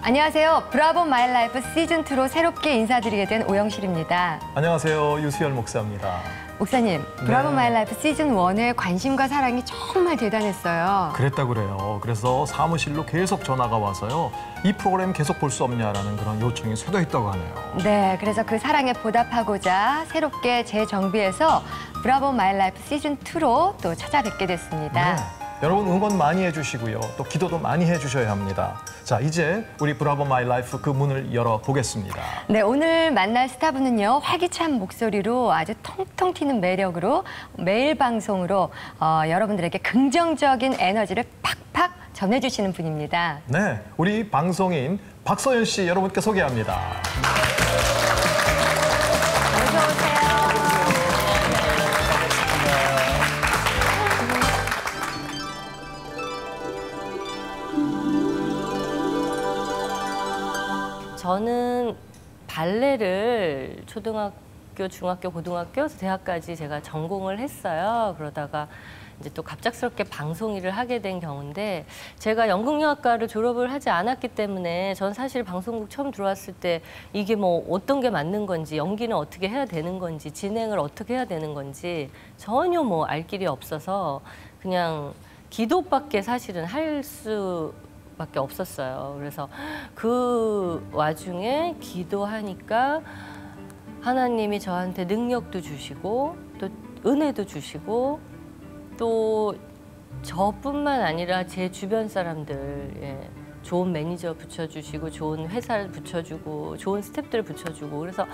안녕하세요. 브라보 마이 라이프 시즌2로 새롭게 인사드리게 된 오영실입니다. 안녕하세요. 유수열 목사입니다. 목사님, 브라보 마이 라이프 시즌1의 관심과 사랑이 정말 대단했어요. 그랬다고 그래요. 그래서 사무실로 계속 전화가 와서요. 이 프로그램 계속 볼 수 없냐라는 그런 요청이 쇄도했다고 하네요. 네, 그래서 그 사랑에 보답하고자 새롭게 재정비해서 브라보 마이 라이프 시즌2로 또 찾아뵙게 됐습니다. 네. 여러분 응원 많이 해주시고요. 또 기도도 많이 해주셔야 합니다. 자, 이제 우리 브라보 마이 라이프 그 문을 열어보겠습니다. 네, 오늘 만날 스타분은요. 활기찬 목소리로 아주 통통 튀는 매력으로 매일 방송으로 여러분들에게 긍정적인 에너지를 팍팍 전해주시는 분입니다. 네, 우리 방송인 박서연 씨 여러분께 소개합니다. 어서 오세요. 저는 발레를 초등학교, 중학교, 고등학교, 대학까지 제가 전공을 했어요. 그러다가 이제 또 갑작스럽게 방송 일을 하게 된 경우인데 제가 연극영화과를 졸업을 하지 않았기 때문에 전 사실 방송국 처음 들어왔을 때 이게 뭐 어떤 게 맞는 건지, 연기는 어떻게 해야 되는 건지, 진행을 어떻게 해야 되는 건지 전혀 뭐 알 길이 없어서 그냥 기도밖에 사실은 할 수밖에 없었어요. 그래서 그 와중에 기도하니까 하나님이 저한테 능력도 주시고 또 은혜도 주시고 또 저뿐만 아니라 제 주변 사람들, 좋은 매니저 붙여주시고 좋은 회사를 붙여주고 좋은 스태프들을 붙여주고 그래서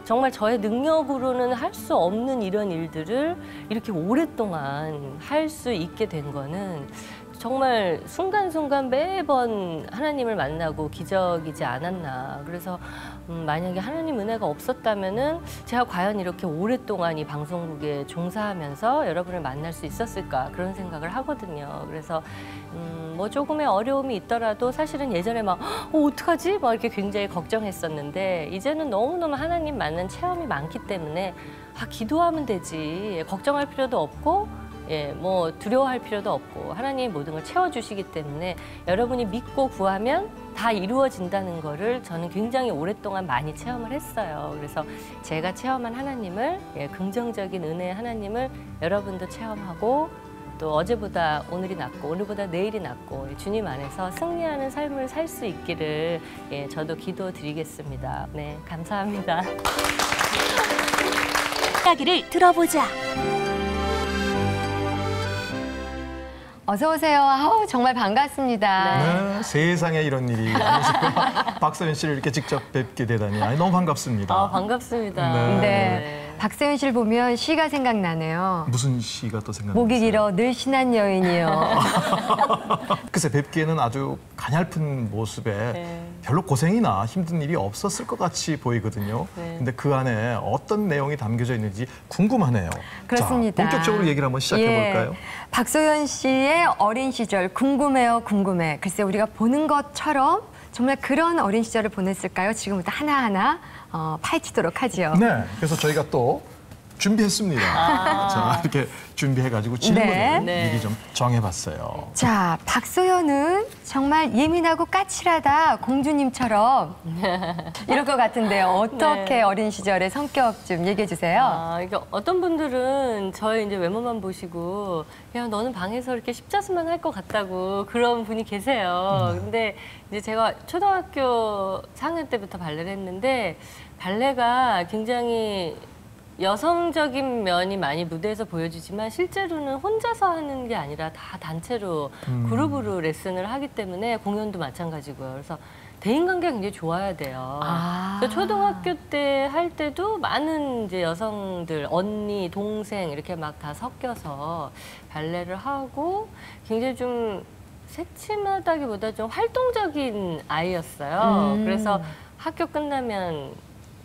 정말 저의 능력으로는 할 수 없는 이런 일들을 이렇게 오랫동안 할 수 있게 된 거는 정말 순간순간 매번 하나님을 만나고 기적이지 않았나. 그래서 만약에 하나님 은혜가 없었다면은 제가 과연 이렇게 오랫동안 이 방송국에 종사하면서 여러분을 만날 수 있었을까 그런 생각을 하거든요. 그래서 뭐 조금의 어려움이 있더라도 사실은 예전에 막 어떡하지? 막 이렇게 굉장히 걱정했었는데 이제는 너무너무 하나님 만난 체험이 많기 때문에 기도하면 되지. 걱정할 필요도 없고 뭐 두려워할 필요도 없고 하나님이 모든 걸 채워주시기 때문에 여러분이 믿고 구하면 다 이루어진다는 거를 저는 굉장히 오랫동안 많이 체험을 했어요. 그래서 제가 체험한 하나님을, 긍정적인 은혜의 하나님을 여러분도 체험하고 또 어제보다 오늘이 낫고 오늘보다 내일이 낫고 주님 안에서 승리하는 삶을 살 수 있기를 저도 기도드리겠습니다. 네, 감사합니다. 이야기를 들어보자. 어서 오세요. 아우, 정말 반갑습니다. 네, 세상에 이런 일이 박서연 씨를 이렇게 직접 뵙게 되다니 너무 반갑습니다. 반갑습니다. 네. 네. 박서연 씨를 보면 시가 생각나네요. 무슨 시가 또 생각나세요? 목이 길어 늘 신한 여인이요. 글쎄 뵙기에는 아주 가냘픈 모습에 별로 고생이나 힘든 일이 없었을 것 같이 보이거든요. 근데 그 안에 어떤 내용이 담겨져 있는지 궁금하네요. 그렇습니다. 자, 본격적으로 얘기를 한번 시작해 볼까요? 박서연 씨의 어린 시절 궁금해요, 궁금해. 글쎄 우리가 보는 것처럼 정말 그런 어린 시절을 보냈을까요? 지금부터 하나하나 파헤치도록 하죠. 네, 그래서 저희가 또 준비했습니다. 자, 이렇게 준비해가지고 질문을 미리 좀 정해봤어요. 자, 박서연은 정말 예민하고 까칠하다 공주님처럼 이럴 것 같은데요. 어떻게 어린 시절의 성격 좀 얘기해 주세요. 이게 어떤 분들은 저의 이제 외모만 보시고 야 너는 방에서 이렇게 십자수만 할 것 같다고 그런 분이 계세요. 근데 이제 제가 초등학교 4학년 때부터 발레를 했는데 발레가 굉장히 여성적인 면이 많이 무대에서 보여지지만 실제로는 혼자서 하는 게 아니라 다 단체로 그룹으로 레슨을 하기 때문에 공연도 마찬가지고요. 그래서 대인관계가 굉장히 좋아야 돼요. 그래서 초등학교 때 할 때도 많은 이제 여성들, 언니, 동생 이렇게 막 다 섞여서 발레를 하고 굉장히 좀 새침하다기보다 좀 활동적인 아이였어요. 그래서 학교 끝나면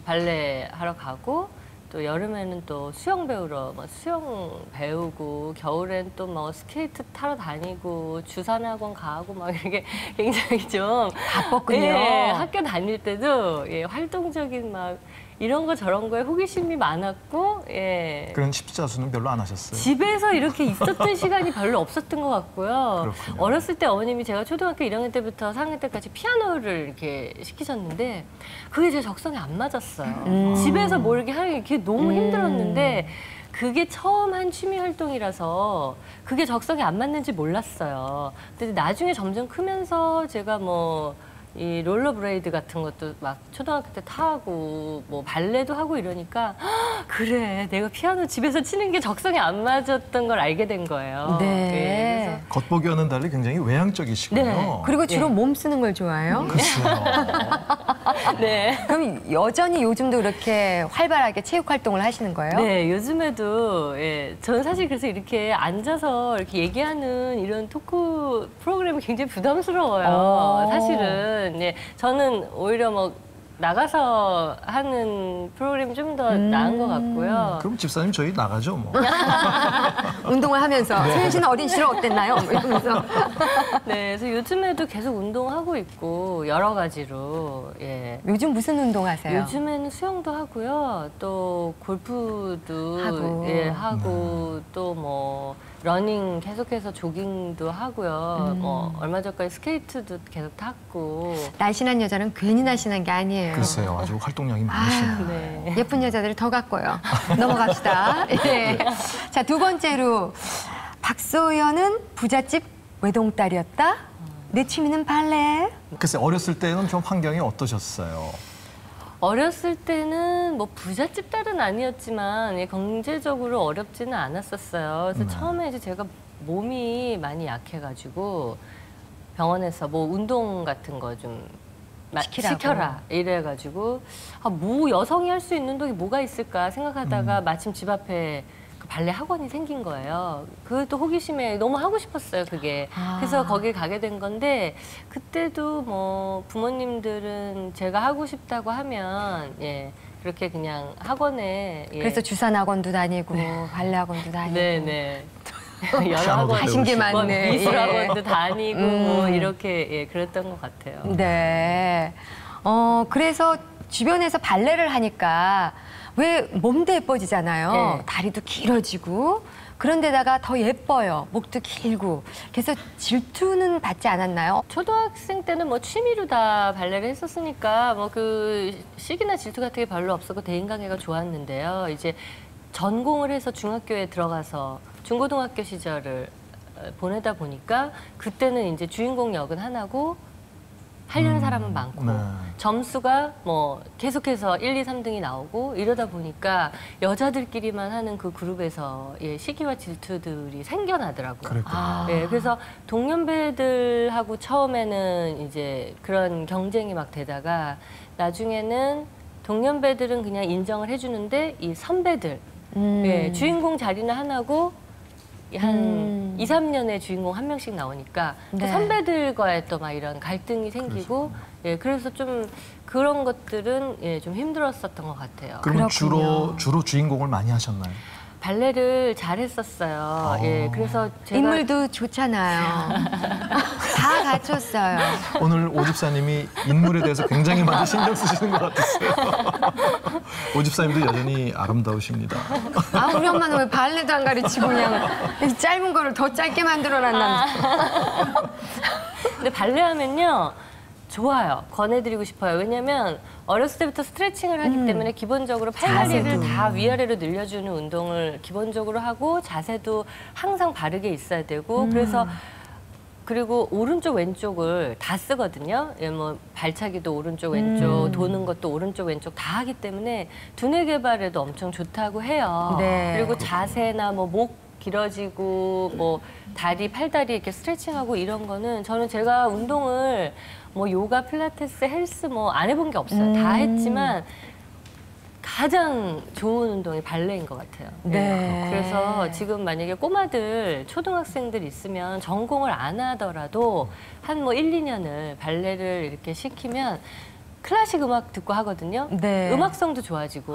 발레 하러 가고 또 여름에는 또 수영 배우러 수영 배우고 겨울엔 또 뭐 스케이트 타러 다니고 주산학원 가고 막 이렇게 굉장히 좀 바빴군요. 학교 다닐 때도 활동적인 막 이런 거 저런 거에 호기심이 많았고, 예. 그런 십자수는 별로 안 하셨어요? 집에서 이렇게 있었던 시간이 별로 없었던 것 같고요. 그렇군요. 어렸을 때 어머님이 제가 초등학교 1학년 때부터 4학년 때까지 피아노를 이렇게 시키셨는데 그게 제 적성에 안 맞았어요. 집에서 뭘 이렇게 하는 게 너무 힘들었는데 그게 처음 한 취미 활동이라서 그게 적성에 안 맞는지 몰랐어요. 근데 나중에 점점 크면서 제가 뭐 이 롤러브레이드 같은 것도 막 초등학교 때 타고 뭐 발레도 하고 이러니까 그래 내가 피아노 집에서 치는 게 적성에 안 맞았던 걸 알게 된 거예요. 네. 겉보기와는 달리 굉장히 외향적이시군요. 네. 그리고 주로 몸 쓰는 걸 좋아해요? 글쎄요. 네. 그럼 여전히 요즘도 그렇게 활발하게 체육 활동을 하시는 거예요? 네, 요즘에도 예, 저는 사실 그래서 이렇게 앉아서 이렇게 얘기하는 이런 토크 프로그램이 굉장히 부담스러워요. 사실은 예, 저는 오히려 뭐 나가서 하는 프로그램이 좀 더 나은 것 같고요. 그럼 집사님 저희 나가죠 뭐. 운동을 하면서 소연 씨는 어린 시절 어땠나요? 뭐 이러면서. 네, 그래서 요즘에도 계속 운동하고 있고 여러 가지로 예. 요즘 무슨 운동 하세요? 요즘에는 수영도 하고요. 또 골프도 하고. 예, 하고 또 뭐 러닝 계속해서 조깅도 하고요. 뭐 얼마 전까지 스케이트도 계속 탔고. 날씬한 여자는 괜히 날씬한 게 아니에요. 글쎄요, 아주 활동량이 많으시네요. 네. 예쁜 여자들을 더 갖고요. 넘어갑시다. 예. 자, 두 번째로 박소연은 부잣집 외동딸이었다. 내 취미는 발레. 글쎄 어렸을 때는 좀 환경이 어떠셨어요? 어렸을 때는 뭐 부잣집 딸은 아니었지만 예, 경제적으로 어렵지는 않았었어요. 그래서 처음에 이제 제가 몸이 많이 약해가지고 병원에서 뭐 운동 같은 거 좀 시켜라 이래가지고 아, 뭐 여성이 할 수 있는 운동이 뭐가 있을까 생각하다가 마침 집 앞에 그 발레 학원이 생긴 거예요. 그것도 호기심에 너무 하고 싶었어요, 그게. 그래서 거길 가게 된 건데 그때도 뭐 부모님들은 제가 하고 싶다고 하면 예 그렇게 그냥 학원에 예. 그래서 주산 학원도 다니고 발레 학원도 다니고. 네네. 여러 피아노도 학원 하신 게 배우시고. 뭐 많네. 미술 예. 학원도 다니고 뭐 이렇게 예 그랬던 것 같아요. 네. 그래서 주변에서 발레를 하니까 왜 몸도 예뻐지잖아요. 네. 다리도 길어지고 그런데다가 더 예뻐요. 목도 길고. 그래서 질투는 받지 않았나요? 초등학생 때는 뭐 취미로 다 발레를 했었으니까 뭐 그 시기나 질투 같은 게 별로 없었고 대인관계가 좋았는데요. 이제 전공을 해서 중학교에 들어가서 중고등학교 시절을 보내다 보니까 그때는 이제 주인공 역은 하나고 하려는 사람은 많고 네. 점수가 뭐 계속해서 1, 2, 3등이 나오고 이러다 보니까 여자들끼리만 하는 그 그룹에서 예, 시기와 질투들이 생겨나더라고요. 그랬군요. 예, 그래서 동년배들하고 처음에는 이제 그런 경쟁이 막 되다가 나중에는 동년배들은 그냥 인정을 해주는데 이 선배들 예, 주인공 자리는 하나고 한 2, 3년에 주인공 한 명씩 나오니까 또 네. 선배들과의 또 막 이런 갈등이 생기고 예, 그래서 좀 그런 것들은 예, 좀 힘들었었던 것 같아요. 그러면 그렇군요. 주로 주인공을 많이 하셨나요? 발레를 잘했었어요. 예, 그래서 제가 인물도 좋잖아요. 다 갖췄어요. 오늘 오 집사님이 인물에 대해서 굉장히 많이 신경 쓰시는 것 같았어요. 오 집사님도 여전히 아름다우십니다. 아, 우리 엄마는 왜 발레도 안 가르치고 그냥 이 짧은 거를 더 짧게 만들어놨나. 근데 발레 하면요. 좋아요. 권해드리고 싶어요. 왜냐면 어렸을 때부터 스트레칭을 하기 때문에 기본적으로 팔다리를 다 위아래로 늘려주는 운동을 기본적으로 하고 자세도 항상 바르게 있어야 되고 그래서 그리고 오른쪽 왼쪽을 다 쓰거든요. 예, 뭐 발차기도 오른쪽 왼쪽, 도는 것도 오른쪽 왼쪽 다 하기 때문에 두뇌 개발에도 엄청 좋다고 해요. 네. 그리고 자세나 뭐 목 길어지고 뭐 다리, 팔다리 이렇게 스트레칭하고 이런 거는 저는 제가 운동을 뭐 요가, 필라테스, 헬스 뭐 안 해본 게 없어요. 다 했지만 가장 좋은 운동이 발레인 것 같아요. 네. 그래서 지금 만약에 꼬마들, 초등학생들 있으면 전공을 안 하더라도 한 뭐 1, 2년을 발레를 이렇게 시키면 클래식 음악 듣고 하거든요. 네. 음악성도 좋아지고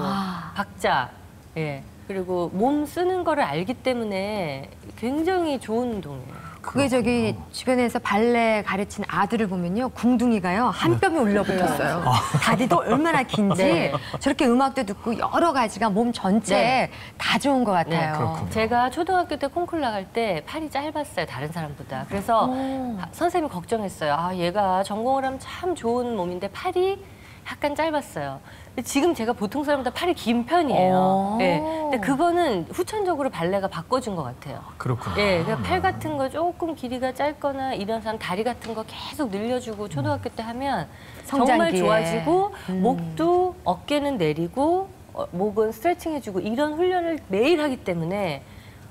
박자, 예. 그리고 몸 쓰는 거를 알기 때문에 굉장히 좋은 운동이에요. 그게 저기 주변에서 발레 가르친 아들을 보면요. 궁둥이가요. 한 뼘이 올려붙었어요. 다리도 얼마나 긴지 네. 저렇게 음악도 듣고 여러 가지가 몸 전체에 다 좋은 것 같아요. 그렇군요. 제가 초등학교 때 콩쿨 나갈 때 팔이 짧았어요, 다른 사람보다. 그래서 선생님이 걱정했어요. 아, 얘가 전공을 하면 참 좋은 몸인데 팔이 약간 짧았어요. 근데 지금 제가 보통 사람보다 팔이 긴 편이에요. 네. 근데 그거는 후천적으로 발레가 바꿔준 것 같아요. 그렇군요. 예, 그러니까 팔 같은 거 조금 길이가 짧거나 이런 사람 다리 같은 거 계속 늘려주고 초등학교 때 하면 정말 성장기에. 좋아지고 목도 어깨는 내리고 목은 스트레칭 해주고 이런 훈련을 매일 하기 때문에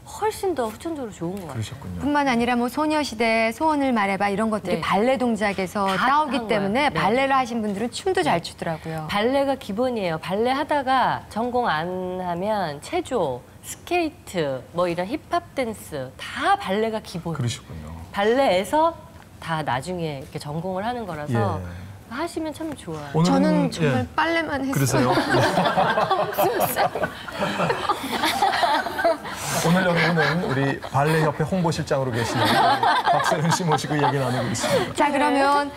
훨씬 더 후천적으로 좋은 것 같아요. 그러셨군요. 뿐만 아니라 뭐 소녀시대 소원을 말해봐 이런 것들이 네. 발레 동작에서 다 따오기 한 때문에 거예요. 네. 발레를 하신 분들은 춤도 잘 추더라고요. 발레가 기본이에요. 발레 하다가 전공 안 하면 체조, 스케이트, 뭐 이런 힙합 댄스 다 발레가 기본. 그러셨군요. 발레에서 다 나중에 이렇게 전공을 하는 거라서 예. 하시면 참 좋아요. 오늘은, 저는 정말 예. 빨래만 했어요. 그러세요? 오늘 여기 오는 우리 발레협회 홍보실장으로 계시는 박세령 씨 모시고 얘기 나누고 있습니다. 자, 그러면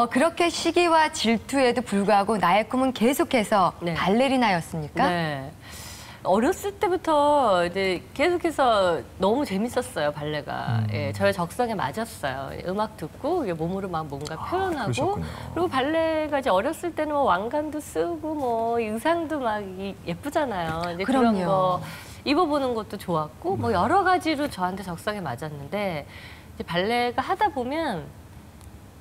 그렇게 시기와 질투에도 불구하고 나의 꿈은 계속해서 네. 발레리나였습니까? 네. 어렸을 때부터 이제 계속해서 너무 재밌었어요, 발레가. 예, 저의 적성에 맞았어요. 음악 듣고 이게 몸으로 막 뭔가 표현하고. 그러셨군요. 그리고 발레가 이제 어렸을 때는 뭐 왕관도 쓰고 뭐 의상도 막 예쁘잖아요. 이제 그런 그럼요. 거 입어보는 것도 좋았고 뭐 여러 가지로 저한테 적성에 맞았는데 이제 발레가 하다 보면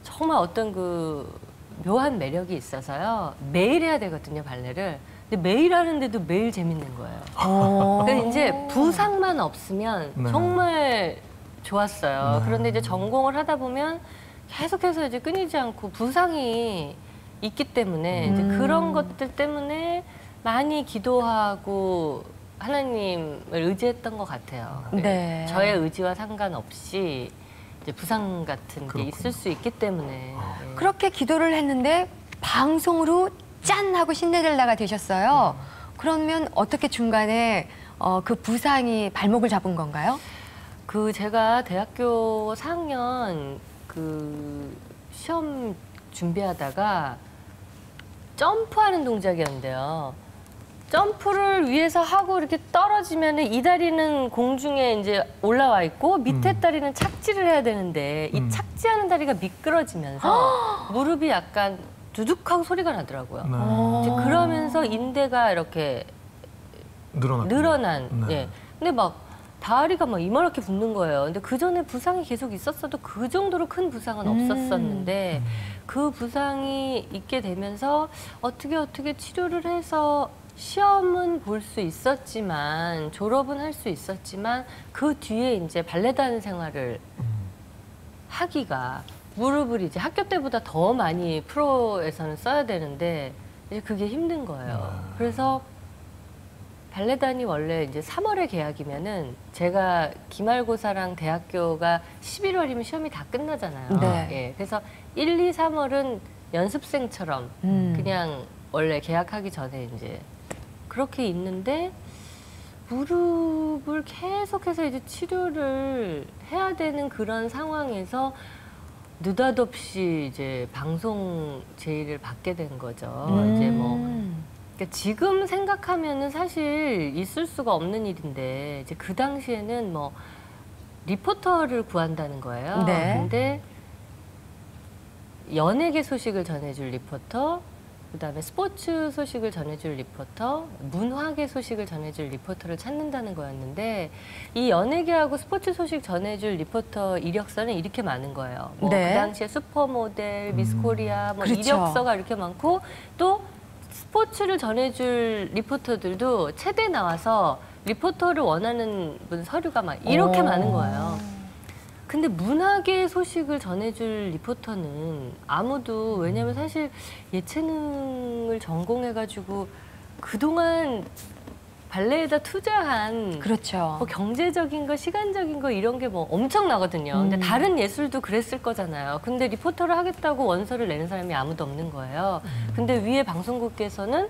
정말 어떤 그 묘한 매력이 있어서요. 매일 해야 되거든요, 발레를. 근데 매일 하는데도 매일 재밌는 거예요. 그래서 이제 부상만 없으면 네. 정말 좋았어요. 네. 그런데 이제 전공을 하다 보면 계속해서 이제 끊이지 않고 부상이 있기 때문에 이제 그런 것들 때문에 많이 기도하고 하나님을 의지했던 것 같아요. 네. 저의 의지와 상관없이 이제 부상 같은 게 그렇군요. 있을 수 있기 때문에. 네. 그렇게 기도를 했는데 방송으로 짠 하고 신데렐라가 되셨어요. 그러면 어떻게 중간에 그 부상이 발목을 잡은 건가요? 그 제가 대학교 4학년 그 시험 준비하다가 점프하는 동작이었는데요. 점프를 위에서 하고 이렇게 떨어지면 이 다리는 공중에 이제 올라와 있고 밑에 다리는 착지를 해야 되는데 이 착지하는 다리가 미끄러지면서 무릎이 약간 두둑하고 소리가 나더라고요. 네. 이제 그러면서 인대가 이렇게 늘어난. 네. 예. 근데 막 다리가 막 이만하게 붓는 거예요. 근데 그 전에 부상이 계속 있었어도 그 정도로 큰 부상은 없었었는데 그 부상이 있게 되면서 어떻게 치료를 해서 시험은 볼 수 있었지만 졸업은 할 수 있었지만 그 뒤에 이제 발레단 생활을 하기가 무릎을 이제 학교 때보다 더 많이 프로에서는 써야 되는데 이제 그게 힘든 거예요. 그래서 발레단이 원래 이제 3월에 계약이면은 제가 기말고사랑 대학교가 11월이면 시험이 다 끝나잖아요. 네. 예, 그래서 1, 2, 3월은 연습생처럼 그냥 원래 계약하기 전에 이제 그렇게 있는데 무릎을 계속해서 이제 치료를 해야 되는 그런 상황에서 느닷없이 이제 방송 제의를 받게 된 거죠. 이제 뭐 그러니까 지금 생각하면은 사실 있을 수가 없는 일인데 이제 그 당시에는 뭐 리포터를 구한다는 거예요. 네. 근데 연예계 소식을 전해줄 리포터, 그다음에 스포츠 소식을 전해줄 리포터, 문화계 소식을 전해줄 리포터를 찾는다는 거였는데 이 연예계하고 스포츠 소식 전해줄 리포터 이력서는 이렇게 많은 거예요. 뭐 네. 그 당시에 슈퍼모델, 미스코리아 뭐 그렇죠. 이력서가 이렇게 많고 또 스포츠를 전해줄 리포터들도 체대 나와서 리포터를 원하는 분 서류가 막 이렇게 많은 거예요. 근데 문화계 소식을 전해줄 리포터는 아무도, 왜냐면 사실 예체능을 전공해가지고 그동안 발레에다 투자한 그렇죠. 뭐 경제적인 거, 시간적인 거 이런 게 뭐 엄청나거든요. 근데 다른 예술도 그랬을 거잖아요. 근데 리포터를 하겠다고 원서를 내는 사람이 아무도 없는 거예요. 근데 위에 방송국에서는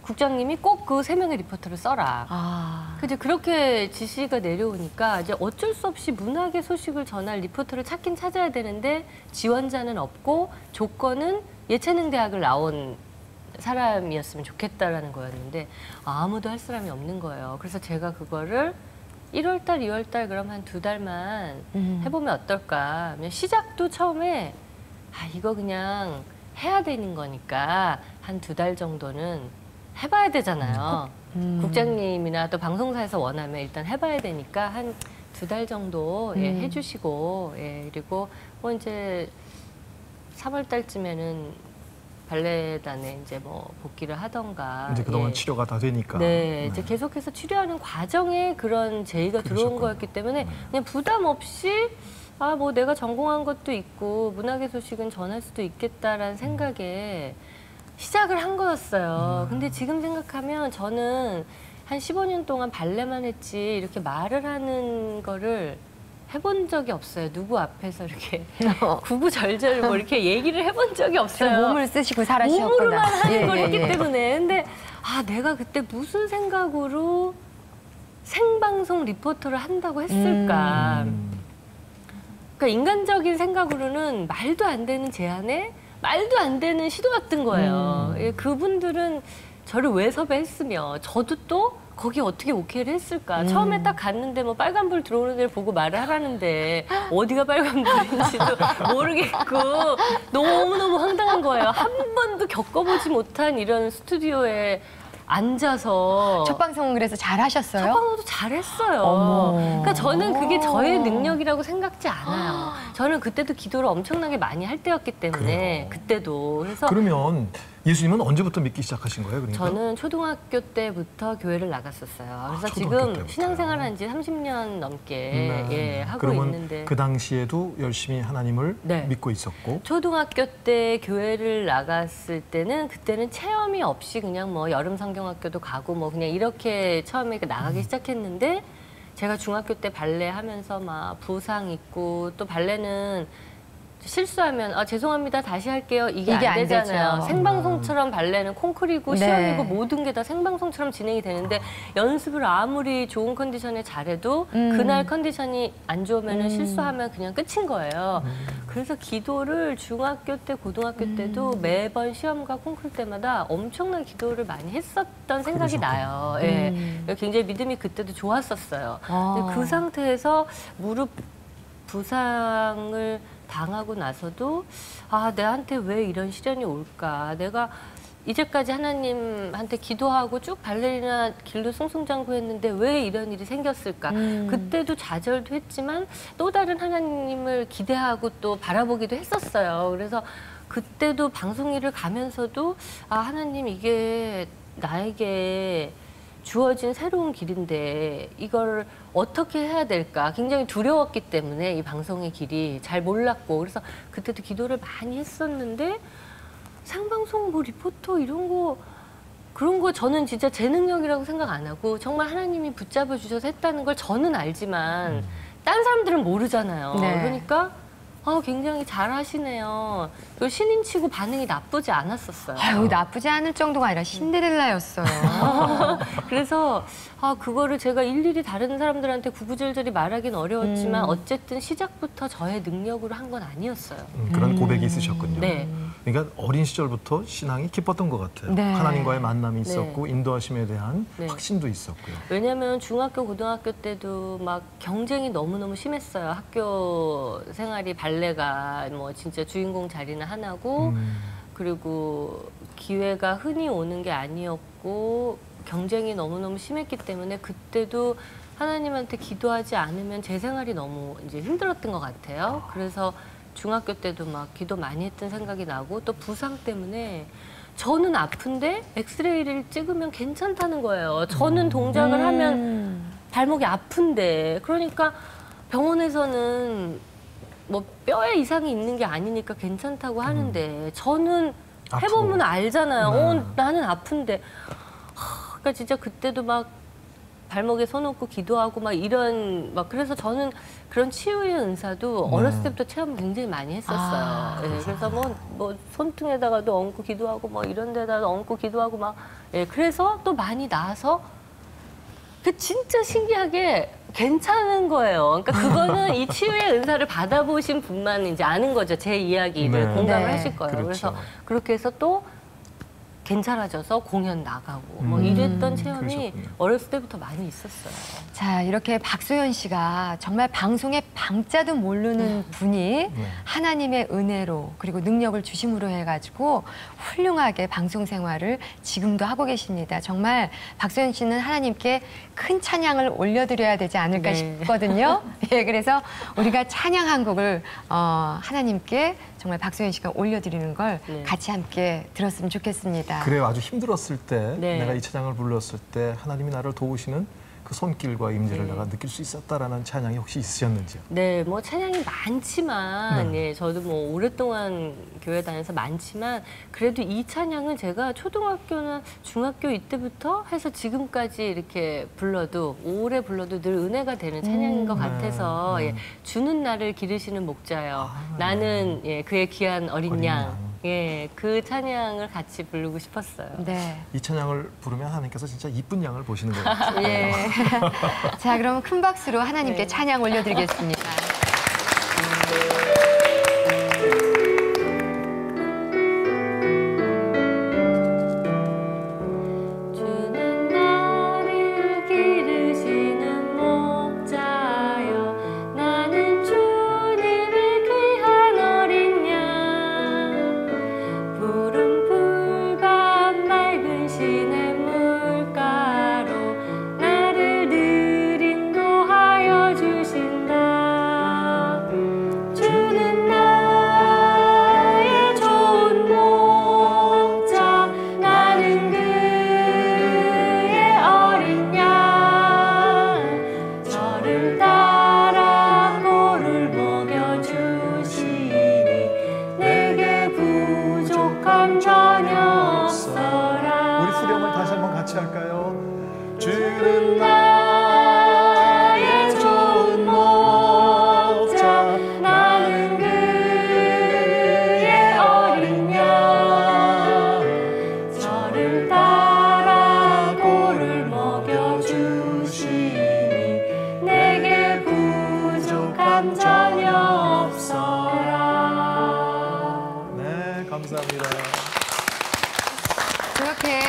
국장님이 꼭 그 3명의 리포터를 써라. 아. 이제 그렇게 지시가 내려오니까 이제 어쩔 수 없이 문학의 소식을 전할 리포터를 찾긴 찾아야 되는데 지원자는 없고 조건은 예체능 대학을 나온 사람이었으면 좋겠다라는 거였는데 아무도 할 사람이 없는 거예요. 그래서 제가 그거를 1월 달, 2월 달 그럼 한 2달만 해보면 어떨까. 시작도 처음에 이거 그냥 해야 되는 거니까 한 2달 정도는 해봐야 되잖아요. 국장님이나 또 방송사에서 원하면 일단 해봐야 되니까 한 2달 정도 해주시고 그리고 뭐 이제 3월 달쯤에는 발레단에 이제 뭐 복귀를 하던가. 이제 그동안 치료가 다 되니까. 네, 이제 계속해서 치료하는 과정에 그런 제의가 들어온 거였기 때문에 그냥 부담 없이 뭐 내가 전공한 것도 있고 문학의 소식은 전할 수도 있겠다라는 생각에 시작을 한 거였어요. 근데 지금 생각하면 저는 한 15년 동안 발레만 했지 이렇게 말을 하는 거를 해본 적이 없어요. 누구 앞에서 이렇게 구구절절 뭐 이렇게 얘기를 해본 적이 없어요. 몸을 쓰시고 살아셨구나. 몸으로만 하는 걸 했기 때문에. 근데 내가 그때 무슨 생각으로 생방송 리포터를 한다고 했을까. 그러니까 인간적인 생각으로는 말도 안 되는 제안에 말도 안 되는 시도였던 거예요. 그분들은 저를 왜 섭외했으며 저도 또 거기 어떻게 오케이를 했을까. 처음에 딱 갔는데 뭐 빨간불 들어오는 데를 보고 말을 하라는데 어디가 빨간불인지도 모르겠고 너무너무 황당한 거예요. 한 번도 겪어보지 못한 이런 스튜디오에 앉아서 첫 방송은 그래서 잘 하셨어요? 첫 방송도 잘했어요. 어머. 그러니까 저는 그게 저의 능력이라고 생각지 않아요. 저는 그때도 기도를 엄청나게 많이 할 때였기 때문에 그때도 그래서 그러면 예수님은 언제부터 믿기 시작하신 거예요? 그러니까? 저는 초등학교 때부터 교회를 나갔었어요. 그래서 초등학교 지금 때부터요. 신앙생활한 지 30년 넘게 하고 그러면 있는데 그 당시에도 열심히 하나님을 네. 믿고 있었고 초등학교 때 교회를 나갔을 때는 그때는 체험이 없이 그냥 뭐 여름 성경학교도 가고 뭐 그냥 이렇게 처음에 나가기 시작했는데 제가 중학교 때 발레 하면서 막 부상 있고 또 발레는 실수하면 죄송합니다 다시 할게요 이게 안 안 되잖아요. 되죠. 생방송처럼 발레는 콩쿨이고 네. 시험이고 모든 게 다 생방송처럼 진행이 되는데 연습을 아무리 좋은 컨디션에 잘해도 그날 컨디션이 안 좋으면 실수하면 그냥 끝인 거예요. 그래서 기도를 중학교 때 고등학교 때도 매번 시험과 콩쿨 때마다 엄청난 기도를 많이 했었던 생각이 나요. 예. 굉장히 믿음이 그때도 좋았었어요. 근데 그 상태에서 무릎 부상을 당하고 나서도 내한테 왜 이런 시련이 올까? 내가 이제까지 하나님한테 기도하고 쭉 발레리나 길도 승승장구했는데 왜 이런 일이 생겼을까? 그때도 좌절도 했지만 또 다른 하나님을 기대하고 또 바라보기도 했었어요. 그래서 그때도 방송 일을 가면서도 하나님 이게 나에게 주어진 새로운 길인데 이걸 어떻게 해야 될까 굉장히 두려웠기 때문에 이 방송의 길이 잘 몰랐고 그래서 그때도 기도를 많이 했었는데 생방송 뭐 리포터 이런 거 그런 거 저는 진짜 제 능력이라고 생각 안 하고 정말 하나님이 붙잡아 주셔서 했다는 걸 저는 알지만 딴 사람들은 모르잖아요. 네. 그러니까 굉장히 잘하시네요. 또 신인치고 반응이 나쁘지 않았었어요. 아유, 나쁘지 않을 정도가 아니라 신데렐라였어요. 그래서 그거를 제가 일일이 다른 사람들한테 구구절절히 말하기는 어려웠지만 어쨌든 시작부터 저의 능력으로 한 건 아니었어요. 그런 고백이 있으셨군요. 네. 그러니까 어린 시절부터 신앙이 깊었던 것 같아요. 네. 하나님과의 만남이 있었고 인도하심에 대한 네. 확신도 있었고요. 왜냐면 중학교, 고등학교 때도 막 경쟁이 너무너무 심했어요. 학교 생활이 발레가 뭐 진짜 주인공 자리는 하나고 그리고 기회가 흔히 오는 게 아니었고 경쟁이 너무너무 심했기 때문에 그때도 하나님한테 기도하지 않으면 제 생활이 너무 이제 힘들었던 것 같아요. 그래서 중학교 때도 막 기도 많이 했던 생각이 나고 또 부상 때문에 저는 아픈데 엑스레이를 찍으면 괜찮다는 거예요. 저는 동작을 하면 발목이 아픈데 그러니까 병원에서는 뭐 뼈에 이상이 있는 게 아니니까 괜찮다고 하는데 저는 해보면 알잖아요. 나는 아픈데. 그러니까 진짜 그때도 막 발목에 손 얹고 기도하고 막 이런 막 그래서 저는 그런 치유의 은사도 어렸을 때부터 체험을 굉장히 많이 했었어요. 그래서 뭐 손등에다가도 얹고 기도하고 뭐 이런 데다가 얹고 기도하고 막 그래서 또 많이 나아서 그 진짜 신기하게 괜찮은 거예요. 그러니까 그거는 이 치유의 은사를 받아보신 분만 이제 아는 거죠. 제 이야기를 공감을 하실 거예요. 그렇죠. 그래서 그렇게 해서 또 괜찮아져서 공연 나가고 뭐 이랬던 체험이 그러셨군요. 어렸을 때부터 많이 있었어요. 자, 이렇게 박소연 씨가 정말 방송의 방자도 모르는 분이 하나님의 은혜로 그리고 능력을 주심으로 해가지고 훌륭하게 방송 생활을 지금도 하고 계십니다. 정말 박소연 씨는 하나님께 큰 찬양을 올려드려야 되지 않을까 싶거든요. 예, 그래서 우리가 찬양 한 곡을 하나님께 정말 박소연 씨가 올려드리는 걸 같이 함께 들었으면 좋겠습니다. 그래요. 아주 힘들었을 때 네. 내가 이 찬양을 불렀을 때 하나님이 나를 도우시는 그 손길과 임재를 내가 느낄 수 있었다라는 찬양이 혹시 있으셨는지요? 네, 뭐 찬양이 많지만 예, 저도 뭐 오랫동안 교회 다녀서 많지만 그래도 이 찬양은 제가 초등학교나 중학교 이때부터 해서 지금까지 이렇게 불러도 오래 불러도 늘 은혜가 되는 찬양인 것 같아서 예, 주는 나를 기르시는 목자여 나는 예, 그의 귀한 어린 양. 예, 그 찬양을 같이 부르고 싶었어요. 네. 이 찬양을 부르면 하나님께서 진짜 이쁜 양을 보시는 것 같아요. 예. 자, 그럼 큰 박수로 하나님께 찬양 올려드리겠습니다. 주는 나를 기르시는 목자여 나는 주님의 귀한 어린 양 푸른 풀과 맑은 시냇 물가로 나를 늘 인도하여 주신다 주는 나의 좋은 목자 나는 그의 어린 양 저를 따라 꼴을 먹여주시니 내게 부족함 전혀 없어라 우리 후렴을 다시 한번 같이 할까요? 주는 나의 좋은 목자 나는 그의 어린 양 저를 따라 꼴을 먹여주시니 내게 부족함 전혀 없어라. 네, 감사합니다. 그렇게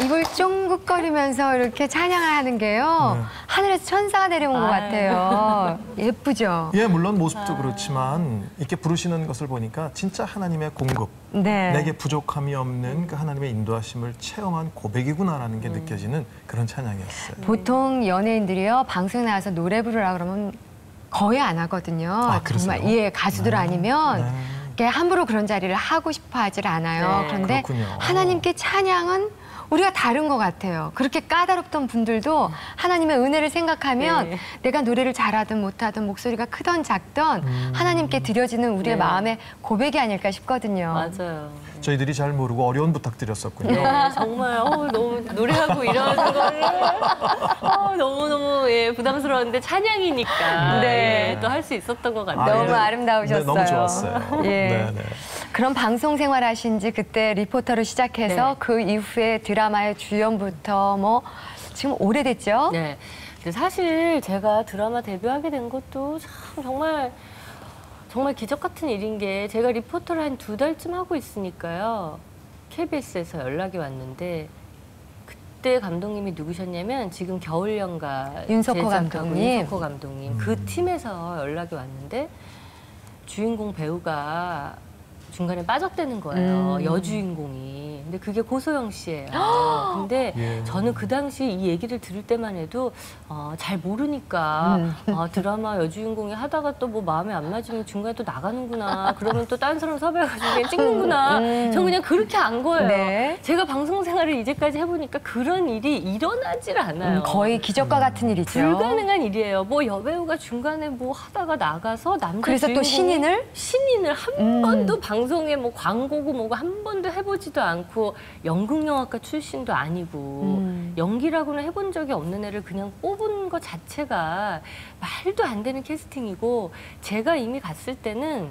입을 쫑긋거리면서 이렇게 찬양을 하는 게요. 하늘에서 천사가 내려온 것 같아요. 예쁘죠? 예, 물론 모습도 그렇지만 이렇게 부르시는 것을 보니까 진짜 하나님의 공급, 네. 내게 부족함이 없는 그 하나님의 인도하심을 체험한 고백이구나라는 게 느껴지는 그런 찬양이었어요. 보통 연예인들이요. 방송에 나와서 노래 부르라 그러면 거의 안 하거든요. 그러세요? 정말 예, 가수들 아니면 네. 이렇게 함부로 그런 자리를 하고 싶어 하질 않아요. 네, 그런데 그렇군요. 하나님께 찬양은 우리가 다른 것 같아요. 그렇게 까다롭던 분들도 하나님의 은혜를 생각하면 네. 내가 노래를 잘하든 못하든 목소리가 크던 작던 하나님께 드려지는 우리의 네. 마음의 고백이 아닐까 싶거든요. 맞아요. 저희들이 잘 모르고 어려운 부탁드렸었군요. 네, 정말 너무 노래하고 이러는 거를 너무너무 예, 부담스러웠는데 찬양이니까 네. 또 할 수 있었던 것 같아요. 너무 네. 아름다우셨어요. 네, 너무 좋았어요. 예. 네, 네. 그럼 방송 생활하신 지 그때 리포터로 시작해서 네. 그 이후에 드라마의 주연부터 뭐 지금 오래됐죠? 네. 근데 사실 제가 드라마 데뷔하게 된 것도 참 정말 기적 같은 일인 게 제가 리포터를 한 2달쯤 하고 있으니까요. KBS에서 연락이 왔는데 그때 감독님이 누구셨냐면 지금 겨울연가 윤석호 제작하고 감독님. 윤석호 감독님. 그 팀에서 연락이 왔는데 주인공 배우가 중간에 빠졌다는 거예요. 여주인공이. 근데 그게 고소영 씨예요. 근데 예. 저는 그 당시 이 얘기를 들을 때만 해도 잘 모르니까 드라마 여주인공이 하다가 또 뭐 마음에 안 맞으면 중간에 또 나가는구나. 그러면 또 다른 사람 섭외해가지고 그냥 찍는구나. 전 그냥 그렇게 안 거예요. 네. 제가 방송 생활을 이제까지 해보니까 그런 일이 일어나질 않아요. 거의 기적과 같은 일이죠. 불가능한 일이에요. 뭐 여배우가 중간에 뭐 하다가 나가서 남자 그래서 또 주인공이 신인을? 한 번도 방송에 뭐 광고고 뭐고 한 번도 해보지도 않고 않고 연극영화과 출신도 아니고 연기라고는 해본 적이 없는 애를 그냥 뽑은 것 자체가 말도 안 되는 캐스팅이고 제가 이미 갔을 때는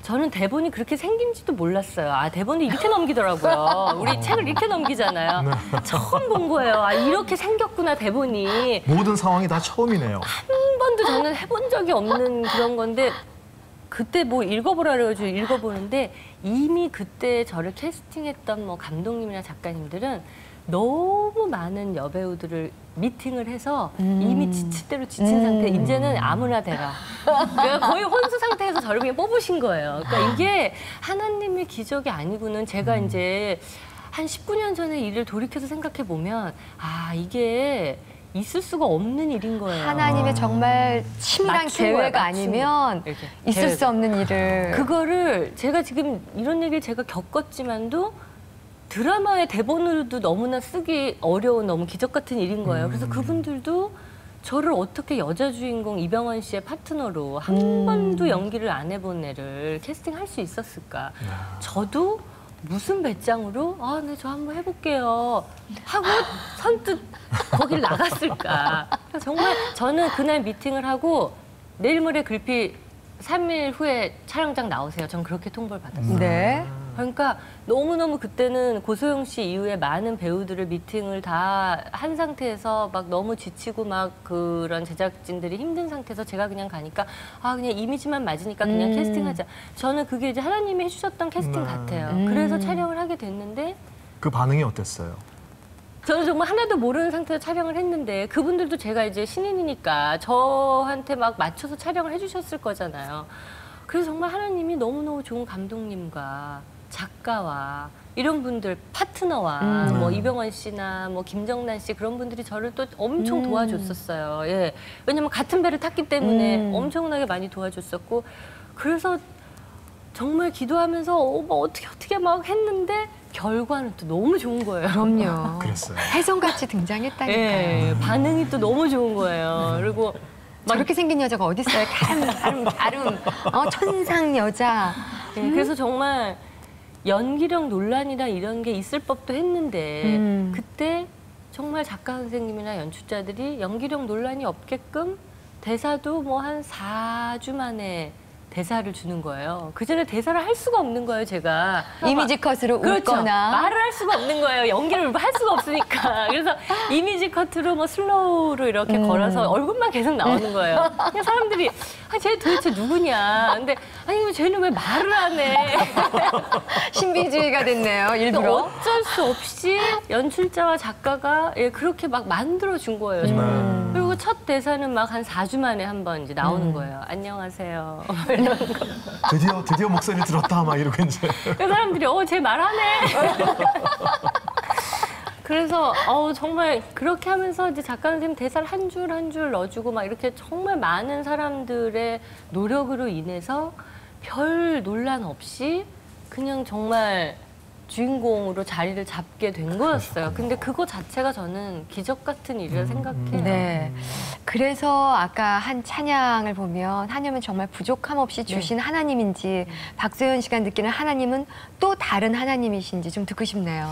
저는 대본이 그렇게 생긴지도 몰랐어요. 아, 대본이 이렇게 넘기더라고요. 우리 책을 이렇게 넘기잖아요. 처음 본 거예요. 아, 이렇게 생겼구나, 대본이. 모든 상황이 다 처음이네요. 한 번도 저는 해본 적이 없는 그런 건데 그때 뭐 읽어보라 그래가지고 읽어보는데 이미 그때 저를 캐스팅했던 뭐 감독님이나 작가님들은 너무 많은 여배우들을 미팅을 해서 이미 지칠 대로 지친 상태, 이제는 아무나 대라. 그러니까 거의 혼수 상태에서 저를 그냥 뽑으신 거예요. 그러니까 이게 하나님의 기적이 아니고는 제가 이제 한 19년 전에 일을 돌이켜서 생각해 보면 아, 이게 있을 수가 없는 일인 거예요. 하나님의 정말 치밀한 맞춘 거야, 계획 맞춘 아니면 이렇게. 있을 계획. 수 없는 일을. 그거를 제가 지금 이런 얘기를 제가 겪었지만도 드라마의 대본으로도 너무나 쓰기 어려운 너무 기적 같은 일인 거예요. 그래서 그분들도 저를 어떻게 여자 주인공 이병헌 씨의 파트너로 한 번도 연기를 안 해본 애를 캐스팅할 수 있었을까? 저도 무슨 배짱으로 아, 네, 저 한번 해볼게요 하고 선뜻 거길 나갔을까? 정말 저는 그날 미팅을 하고 내일 모레 글피 3일 후에 촬영장 나오세요. 전 그렇게 통보를 받았어요. 네. 그러니까 너무너무 그때는 고소영 씨 이후에 많은 배우들을 미팅을 다 한 상태에서 막 너무 지치고 막 그런 제작진들이 힘든 상태에서 제가 그냥 가니까 아, 그냥 이미지만 맞으니까 그냥 캐스팅하자. 저는 그게 이제 하나님이 해주셨던 캐스팅 같아요. 그래서 촬영을 하게 됐는데 그 반응이 어땠어요? 저는 정말 하나도 모르는 상태에서 촬영을 했는데 그분들도 제가 이제 신인이니까 저한테 막 맞춰서 촬영을 해주셨을 거잖아요. 그래서 정말 하나님이 너무너무 좋은 감독님과 작가와 이런 분들 파트너와 뭐 이병헌 씨나 뭐 김정란 씨 그런 분들이 저를 또 엄청 도와줬었어요. 예, 왜냐면 같은 배를 탔기 때문에 엄청나게 많이 도와줬었고 그래서 정말 기도하면서 뭐 어떻게 막 했는데 결과는 또 너무 좋은 거예요. 그럼요. 그랬어요. 혜성같이 등장했다니까요. 예, 반응이 또 너무 좋은 거예요. 그리고 저렇게 생긴 여자가 어디 있어요? 가름, 천상 여자. 예, 그래서 정말 연기력 논란이나 이런 게 있을 법도 했는데 그때 정말 작가 선생님이나 연출자들이 연기력 논란이 없게끔 대사도 뭐 한 4주 만에 대사를 주는 거예요. 그전에 대사를 할 수가 없는 거예요, 제가. 이미지 컷으로 그렇죠. 웃거나. 말을 할 수가 없는 거예요. 연기를 할 수가 없으니까. 그래서 이미지 커트로 뭐 슬로우로 이렇게 걸어서 얼굴만 계속 나오는 거예요. 그냥 사람들이 아, 쟤 도대체 누구냐. 근데 아니, 쟤는 왜 말을 안 해. 신비주의가 됐네요, 일부러. 어쩔 수 없이 연출자와 작가가 예, 그렇게 막 만들어준 거예요, 저를. 그리고 첫 대사는 막 한 4주 만에 한 번 이제 나오는 거예요. 안녕하세요. 이런 거. 드디어 목소리 들었다 막 이러고 이제. 그 사람들이 쟤 말하네. 그래서 정말 그렇게 하면서 이제 작가 선생님 대사를 한 줄 한 줄 넣어주고 막 이렇게 정말 많은 사람들의 노력으로 인해서 별 논란 없이 그냥 정말 주인공으로 자리를 잡게 된 거였어요. 근데 그거 자체가 저는 기적 같은 일이라 생각해요. 네. 그래서 아까 한 찬양을 보면 하나님은 정말 부족함 없이 주신 하나님인지 박소연 씨가 느끼는 하나님은 또 다른 하나님이신지 좀 듣고 싶네요.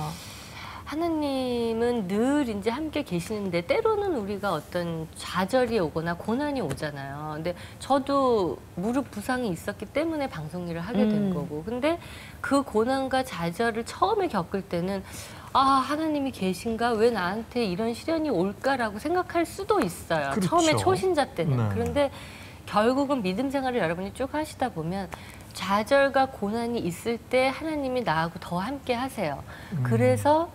하느님은 늘 이제 함께 계시는데 때로는 우리가 어떤 좌절이 오거나 고난이 오잖아요. 근데 저도 무릎 부상이 있었기 때문에 방송 일을 하게 된 거고. 근데 그 고난과 좌절을 처음에 겪을 때는 아, 하나님이 계신가? 왜 나한테 이런 시련이 올까라고 생각할 수도 있어요. 그렇죠. 처음에 초신자 때는. 네. 그런데 결국은 믿음 생활을 여러분이 쭉 하시다 보면 좌절과 고난이 있을 때 하나님이 나하고 더 함께 하세요. 그래서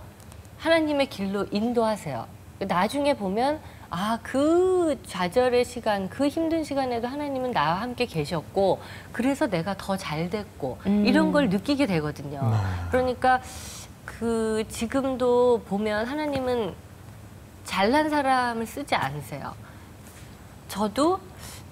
하나님의 길로 인도하세요. 나중에 보면 아, 그 좌절의 시간, 그 힘든 시간에도 하나님은 나와 함께 계셨고 그래서 내가 더 잘 됐고 이런 걸 느끼게 되거든요. 그러니까 그 지금도 보면 하나님은 잘난 사람을 쓰지 않으세요. 저도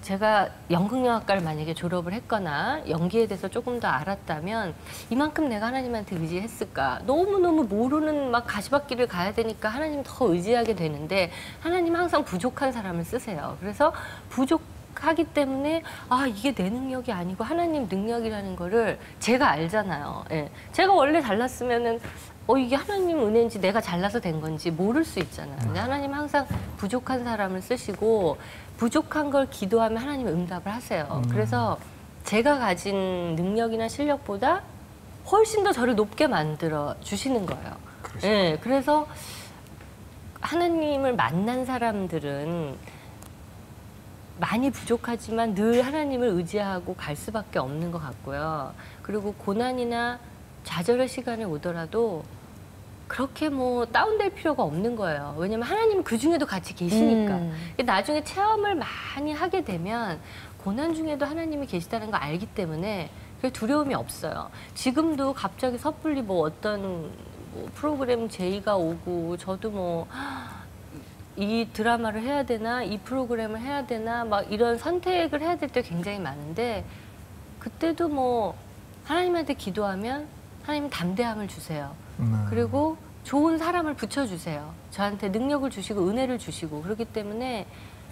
제가 연극영화과를 만약에 졸업을 했거나 연기에 대해서 조금 더 알았다면 이만큼 내가 하나님한테 의지했을까? 너무너무 모르는 막 가시밭길을 가야 되니까 하나님 더 의지하게 되는데 하나님 항상 부족한 사람을 쓰세요. 그래서 부족한 생각하기 때문에 아 이게 내 능력이 아니고 하나님 능력이라는 거를 제가 알잖아요. 예. 제가 원래 잘났으면은 이게 하나님 은혜인지 내가 잘나서 된 건지 모를 수 있잖아요. 근데 하나님 항상 부족한 사람을 쓰시고 부족한 걸 기도하면 하나님이 응답을 하세요. 그래서 제가 가진 능력이나 실력보다 훨씬 더 저를 높게 만들어 주시는 거예요. 예, 그래서 하나님을 만난 사람들은 많이 부족하지만 늘 하나님을 의지하고 갈 수밖에 없는 것 같고요. 그리고 고난이나 좌절의 시간이 오더라도 그렇게 뭐 다운될 필요가 없는 거예요. 왜냐면 하나님은 그 중에도 같이 계시니까. 나중에 체험을 많이 하게 되면 고난 중에도 하나님이 계시다는 걸 알기 때문에 그게 두려움이 없어요. 지금도 갑자기 섣불리 뭐 어떤 뭐 프로그램 제의가 오고 저도 뭐 이 드라마를 해야 되나 이 프로그램을 해야 되나 막 이런 선택을 해야 될 때 굉장히 많은데 그때도 뭐 하나님한테 기도하면 하나님 담대함을 주세요. 그리고 좋은 사람을 붙여주세요. 저한테 능력을 주시고 은혜를 주시고 그렇기 때문에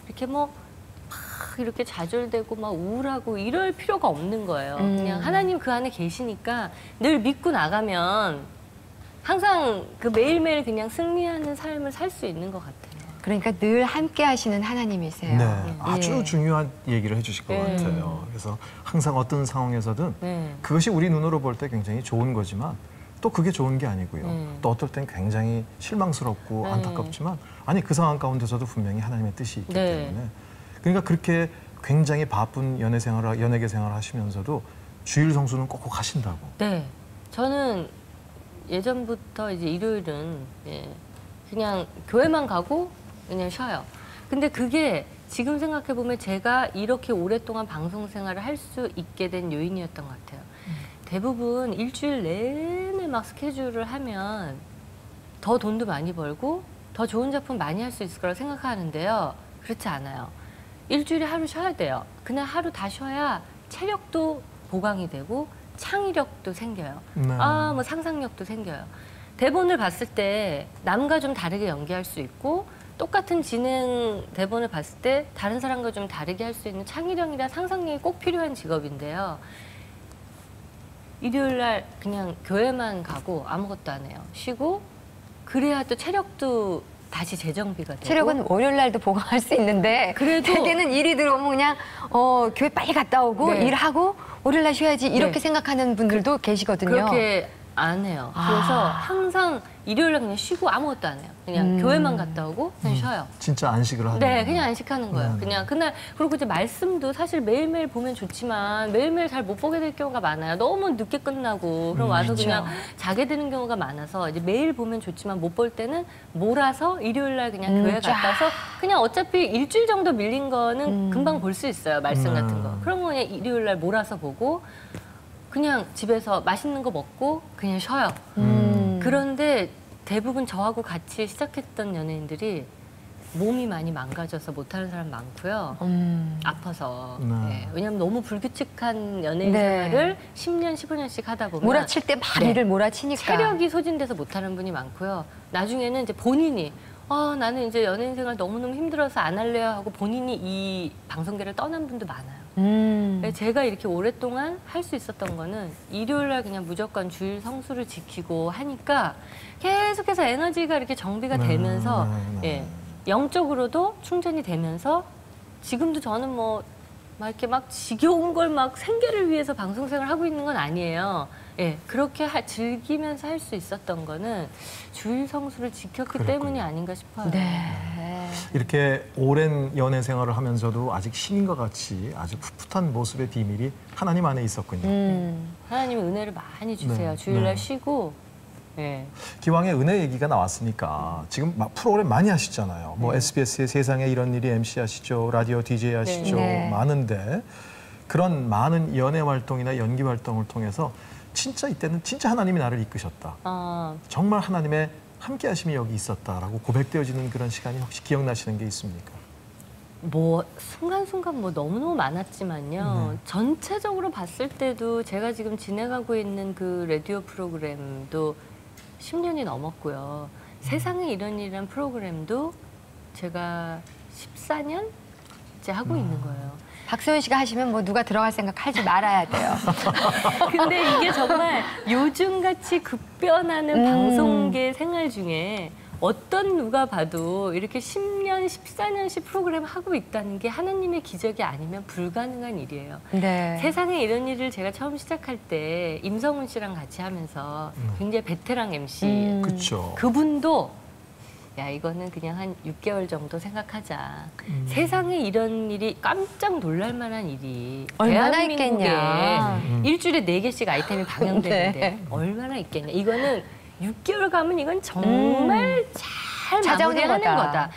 이렇게 뭐 막 이렇게 좌절되고 막 우울하고 이럴 필요가 없는 거예요. 그냥 하나님 그 안에 계시니까 늘 믿고 나가면 항상 그 매일매일 그냥 승리하는 삶을 살 수 있는 것 같아요. 그러니까 늘 함께 하시는 하나님이세요. 네, 아주 예. 중요한 얘기를 해주실 것 네. 같아요. 그래서 항상 어떤 상황에서든 네. 그것이 우리 눈으로 볼 때 굉장히 좋은 거지만 또 그게 좋은 게 아니고요. 또 어떨 땐 굉장히 실망스럽고 네. 안타깝지만 아니 그 상황 가운데서도 분명히 하나님의 뜻이 있기 네. 때문에 그러니까 그렇게 굉장히 바쁜 연예계 생활을 하시면서도 주일 성수는 꼭꼭 하신다고. 네, 저는 예전부터 이제 일요일은 그냥 교회만 가고 그냥 쉬어요. 근데 그게 지금 생각해 보면 제가 이렇게 오랫동안 방송 생활을 할 수 있게 된 요인이었던 것 같아요. 대부분 일주일 내내 막 스케줄을 하면 더 돈도 많이 벌고 더 좋은 작품 많이 할 수 있을 거라고 생각하는데요. 그렇지 않아요. 일주일에 하루 쉬어야 돼요. 그냥 하루 다 쉬어야 체력도 보강이 되고 창의력도 생겨요. 네. 뭐 상상력도 생겨요. 대본을 봤을 때 남과 좀 다르게 연기할 수 있고 똑같은 진행 대본을 봤을 때 다른 사람과 좀 다르게 할 수 있는 창의력이나 상상력이 꼭 필요한 직업인데요. 일요일 날 그냥 교회만 가고 아무것도 안 해요. 쉬고 그래야 또 체력도 다시 재정비가 되고. 체력은 월요일 날도 보강할 수 있는데 그래도- 대개는 일이 들어오면 그냥 교회 빨리 갔다 오고 네. 일하고 월요일 날 쉬어야지 이렇게 네. 생각하는 분들도 계시거든요. 그렇게 안 해요. 그래서 아. 항상 일요일 날 그냥 쉬고 아무것도 안 해요. 그냥 교회만 갔다 오고 그냥 쉬어요. 진짜 안식을 하는 네, 거예요. 그냥 안식하는 거예요. 네. 그냥 그날 그리고 이제 말씀도 사실 매일매일 보면 좋지만 매일매일 잘 못 보게 될 경우가 많아요. 너무 늦게 끝나고 그럼 와서 그렇죠. 그냥 자게 되는 경우가 많아서 이제 매일 보면 좋지만 못 볼 때는 몰아서 일요일 날 그냥 교회 쫙. 갔다 와서 그냥 어차피 일주일 정도 밀린 거는 금방 볼 수 있어요. 말씀 같은 거. 그런 거 그냥 일요일 날 몰아서 보고 그냥 집에서 맛있는 거 먹고 그냥 쉬어요. 그런데 대부분 저하고 같이 시작했던 연예인들이 몸이 많이 망가져서 못하는 사람 많고요. 아파서. 네. 네. 왜냐하면 너무 불규칙한 연예인 네. 생활을 10년, 15년씩 하다 보면 몰아칠 때 막 네. 일을 몰아치니까. 체력이 소진돼서 못하는 분이 많고요. 나중에는 이제 본인이 나는 이제 연예인 생활 너무너무 힘들어서 안 할래요 하고 본인이 이 방송계를 떠난 분도 많아요. 제가 이렇게 오랫동안 할 수 있었던 거는 일요일 날 그냥 무조건 주일 성수를 지키고 하니까 계속해서 에너지가 이렇게 정비가 네, 되면서 네. 예, 영적으로도 충전이 되면서 지금도 저는 뭐 막 이렇게 막 지겨운 걸 막 생계를 위해서 방송 생활을 하고 있는 건 아니에요. 예, 그렇게 즐기면서 할 수 있었던 거는 주일 성수를 지켰기 그렇군요. 때문이 아닌가 싶어요. 네. 이렇게 오랜 연애 생활을 하면서도 아직 신인과 같이 아주 풋풋한 모습의 비밀이 하나님 안에 있었군요. 하나님이 은혜를 많이 주세요. 네, 주일날 네. 쉬고. 예. 기왕에 은혜 얘기가 나왔으니까 지금 막 프로그램 많이 하시잖아요. 뭐 SBS의 세상에 이런 일이 MC 하시죠, 라디오 DJ 하시죠, 네. 많은데 그런 많은 연애 활동이나 연기 활동을 통해서 진짜 이때는 진짜 하나님이 나를 이끄셨다. 정말 하나님의 함께하심이 여기 있었다라고 고백되어지는 그런 시간이 혹시 기억나시는 게 있습니까? 뭐 순간순간 뭐 너무너무 많았지만요. 네. 전체적으로 봤을 때도 제가 지금 진행하고 있는 그 라디오 프로그램도 10년이 넘었고요. 세상에 이런 일이란 프로그램도 제가 14년째 하고 있는 거예요. 박소연 씨가 하시면 뭐 누가 들어갈 생각 하지 말아야 돼요. 근데 이게 정말 요즘같이 급변하는 방송계 생활 중에 어떤 누가 봐도 이렇게 10년, 14년씩 프로그램 하고 있다는 게 하나님의 기적이 아니면 불가능한 일이에요. 네. 세상에 이런 일을 제가 처음 시작할 때 임성훈 씨랑 같이 하면서 굉장히 베테랑 MC. 그렇죠. 그분도 야 이거는 그냥 한 6개월 정도 생각하자. 세상에 이런 일이 깜짝 놀랄 만한 일이 얼마나 대한민국에 있겠냐. 일주일에 4개씩 아이템이 방영되는데 네. 얼마나 있겠냐. 이거는 6개월 가면 이건 정말 잘 찾아오는 마무리하는 거다. 거다.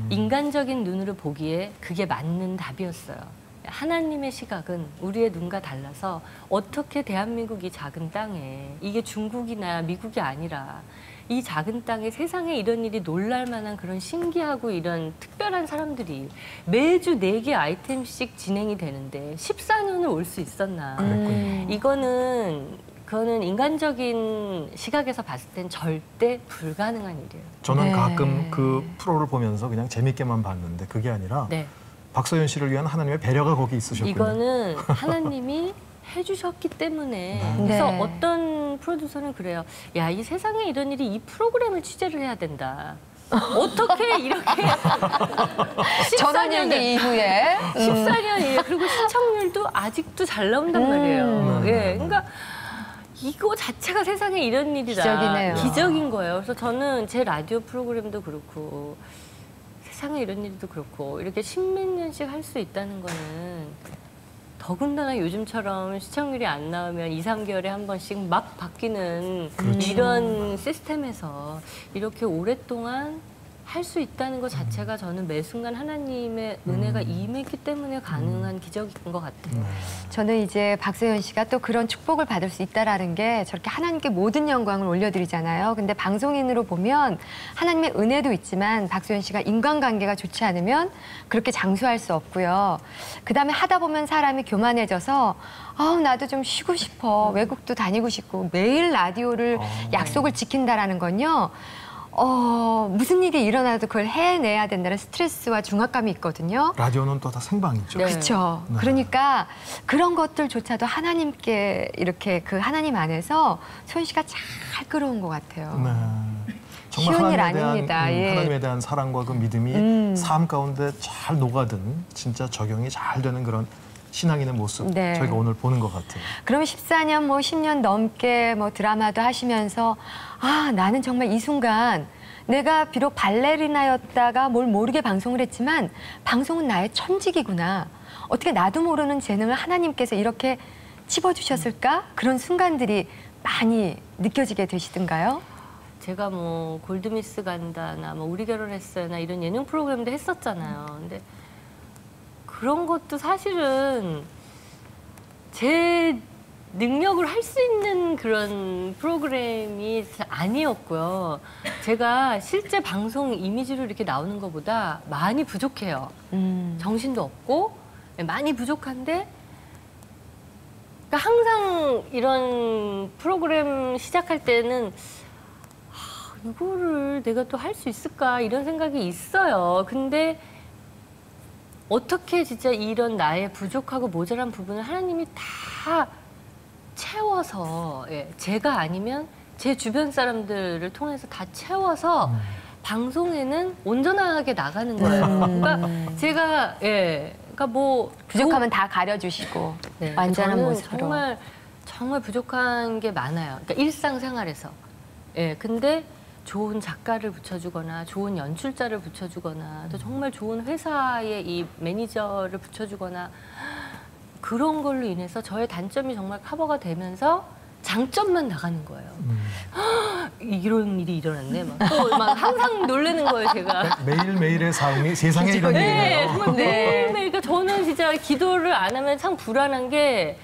인간적인 눈으로 보기에 그게 맞는 답이었어요. 하나님의 시각은 우리의 눈과 달라서 어떻게 대한민국이 작은 땅에 이게 중국이나 미국이 아니라 이 작은 땅에 세상에 이런 일이 놀랄 만한 그런 신기하고 이런 특별한 사람들이 매주 4개 아이템씩 진행이 되는데 14년을 올 수 있었나. 그거는 인간적인 시각에서 봤을 땐 절대 불가능한 일이에요. 저는 네. 가끔 그 프로를 보면서 그냥 재밌게만 봤는데 그게 아니라 네. 박소연 씨를 위한 하나님의 배려가 거기 있으셨군요. 이거는 하나님이 해주셨기 때문에 그래서 네. 어떤 프로듀서는 그래요. 야, 이 세상에 이런 일이 이 프로그램을 취재를 해야 된다. 어떻게 이렇게 전원 14년을 얘기 이후에 14년이에요. 그리고 시청률도 아직도 잘 나온단 말이에요. 예, 그러니까 이거 자체가 세상에 이런 일이다. 기적이네요. 기적인 거예요. 그래서 저는 제 라디오 프로그램도 그렇고 세상에 이런 일도 그렇고 이렇게 십몇 년씩 할 수 있다는 거는 더군다나 요즘처럼 시청률이 안 나오면 2, 3개월에 한 번씩 막 바뀌는 이런 시스템에서 이렇게 오랫동안 할 수 있다는 것 자체가 저는 매 순간 하나님의 은혜가 임했기 때문에 가능한 기적인 것 같아요. 저는 이제 박소연 씨가 또 그런 축복을 받을 수 있다라는 게 저렇게 하나님께 모든 영광을 올려드리잖아요. 근데 방송인으로 보면 하나님의 은혜도 있지만 박소연 씨가 인간관계가 좋지 않으면 그렇게 장수할 수 없고요. 그다음에 하다 보면 사람이 교만해져서 나도 좀 쉬고 싶어. 외국도 다니고 싶고 매일 라디오를 약속을 지킨다라는 건요. 무슨 일이 일어나도 그걸 해내야 된다는 스트레스와 중압감이 있거든요. 라디오는 또 다 생방이죠. 네. 그렇죠. 네. 그러니까 그런 것들조차도 하나님께 이렇게 그 하나님 안에서 소연 씨가 잘 끌어온 것 같아요. 네. 쉬운 일 아닙니다. 예. 하나님에 대한 사랑과 그 믿음이 삶 가운데 잘 녹아든 진짜 적용이 잘 되는 그런 신앙인의 모습 네. 저희가 오늘 보는 것 같아요. 그러면 14년, 10년 넘게 드라마도 하시면서 나는 정말 이 순간 내가 비록 발레리나였다가 뭘 모르게 방송을 했지만 방송은 나의 천직이구나. 어떻게 나도 모르는 재능을 하나님께서 이렇게 집어주셨을까? 그런 순간들이 많이 느껴지게 되시던가요? 제가 뭐 골드미스 간다나 뭐 우리 결혼했어요나 이런 예능 프로그램도 했었잖아요. 근데 그런 것도 사실은 제 능력을 할 수 있는 그런 프로그램이 아니었고요. 제가 실제 방송 이미지로 이렇게 나오는 것보다 많이 부족해요. 정신도 없고 많이 부족한데 그러니까 항상 이런 프로그램 시작할 때는 이거를 내가 또 할 수 있을까 이런 생각이 있어요. 근데 어떻게 진짜 이런 나의 부족하고 모자란 부분을 하나님이 다 채워서 제가 아니면 제 주변 사람들을 통해서 다 채워서 방송에는 온전하게 나가는 거예요. 그러니까 제가 그러니까 뭐 부족하면 다 가려주시고 완전한 저는 모습으로. 정말 부족한 게 많아요. 그러니까 일상생활에서. 근데 좋은 작가를 붙여주거나 좋은 연출자를 붙여주거나 또 정말 좋은 회사의 이 매니저를 붙여주거나 그런 걸로 인해서 저의 단점이 정말 커버가 되면서 장점만 나가는 거예요. 이런 일이 일어났네. 또 막 항상 놀라는 거예요, 제가. 매일매일의 삶이 세상에 이런 일이네요. 정말 매일매일. 그러니까 저는 진짜 기도를 안 하면 참 불안한 게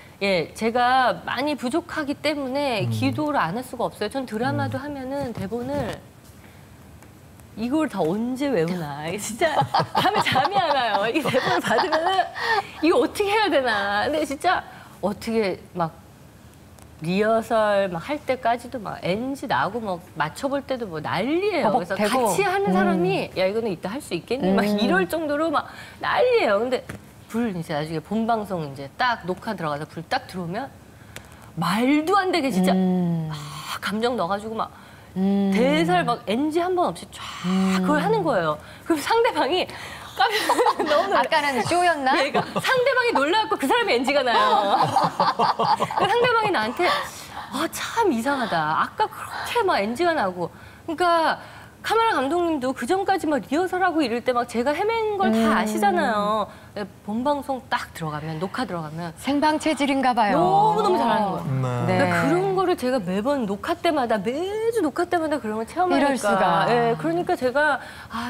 제가 많이 부족하기 때문에 기도를 안 할 수가 없어요. 전 드라마도 하면은 대본을 이걸 다 언제 외우나. 이게 진짜 밤에 잠이 안 와요. 이 대본을 받으면은 이거 어떻게 해야 되나. 근데 진짜 어떻게 막 리허설 막 할 때까지도 막 NG 나고 막 맞춰볼 때도 뭐 난리예요. 그래서 같이 하는 사람이 야 이거는 이따 할 수 있겠니? 막 이럴 정도로 막 난리예요. 근데 불 이제 나중에 본 방송 이제 딱 녹화 들어가서 불 딱 들어오면 말도 안 되게 진짜 감정 넣어가지고 막 대사를 막 NG 한 번 없이 쫙 그걸 하는 거예요. 그럼 상대방이 깜짝 너무 놀라. 아까는 쇼였나? 그러니까 상대방이 놀라갖고 그 사람이 NG가 나요. 그 상대방이 나한테 참 이상하다. 아까 그렇게 막 NG가 나고. 그러니까 카메라 감독님도 그 전까지 막 리허설하고 이럴 때 막 제가 헤맨 걸 다 아시잖아요. 본방송 딱 들어가면, 녹화 들어가면 생방 체질인가 봐요. 너무너무 잘하는 거예요. 네. 그러니까 그런 거를 제가 매번 녹화 때마다, 매주 녹화 때마다 그런 걸 체험하니까. 이럴 수가. 예, 그러니까 제가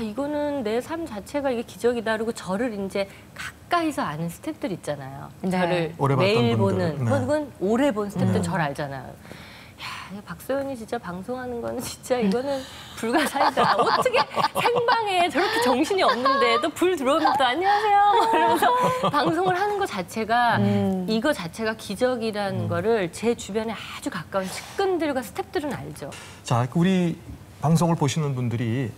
이거는 내 삶 자체가 이게 기적이다. 그리고 저를 이제 가까이서 아는 스태프들 있잖아요. 네. 저를 오래 봤던 매일 분들. 보는, 네. 혹은 오래 본 스태프들은 저를 알잖아요. 야, 박소연이 진짜 방송하는 거는 진짜 이거는 불가사의다. 어떻게 생방에 저렇게 정신이 없는데 또 불 들어오면 또 안녕하세요 이러면서 방송을 하는 것 자체가 이거 자체가 기적이라는 거를 제 주변에 아주 가까운 측근들과 스태프들은 알죠. 자, 우리 방송을 보시는 분들이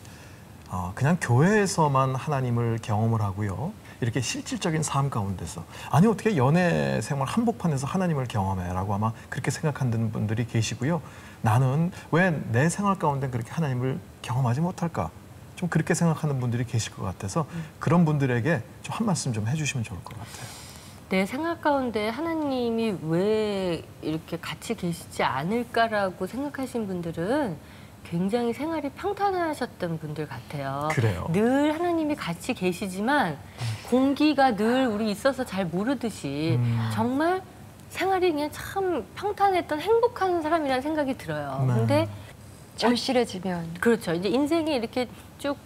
그냥 교회에서만 하나님을 경험을 하고요. 이렇게 실질적인 삶 가운데서 아니 어떻게 연애 생활 한복판에서 하나님을 경험해라고 아마 그렇게 생각하는 분들이 계시고요. 나는 왜 내 생활 가운데 그렇게 하나님을 경험하지 못할까? 좀 그렇게 생각하는 분들이 계실 것 같아서 그런 분들에게 좀 한 말씀 좀 해주시면 좋을 것 같아요. 내 생각 가운데 하나님이 왜 이렇게 같이 계시지 않을까라고 생각하신 분들은 굉장히 생활이 평탄하셨던 분들 같아요. 그래요. 늘 하나님이 같이 계시지만 공기가 늘 우리 있어서 잘 모르듯이 정말 생활이 그냥 참 평탄했던 행복한 사람이라는 생각이 들어요. 네. 근데 절실해지면. 그렇죠. 이제 인생이 이렇게 쭉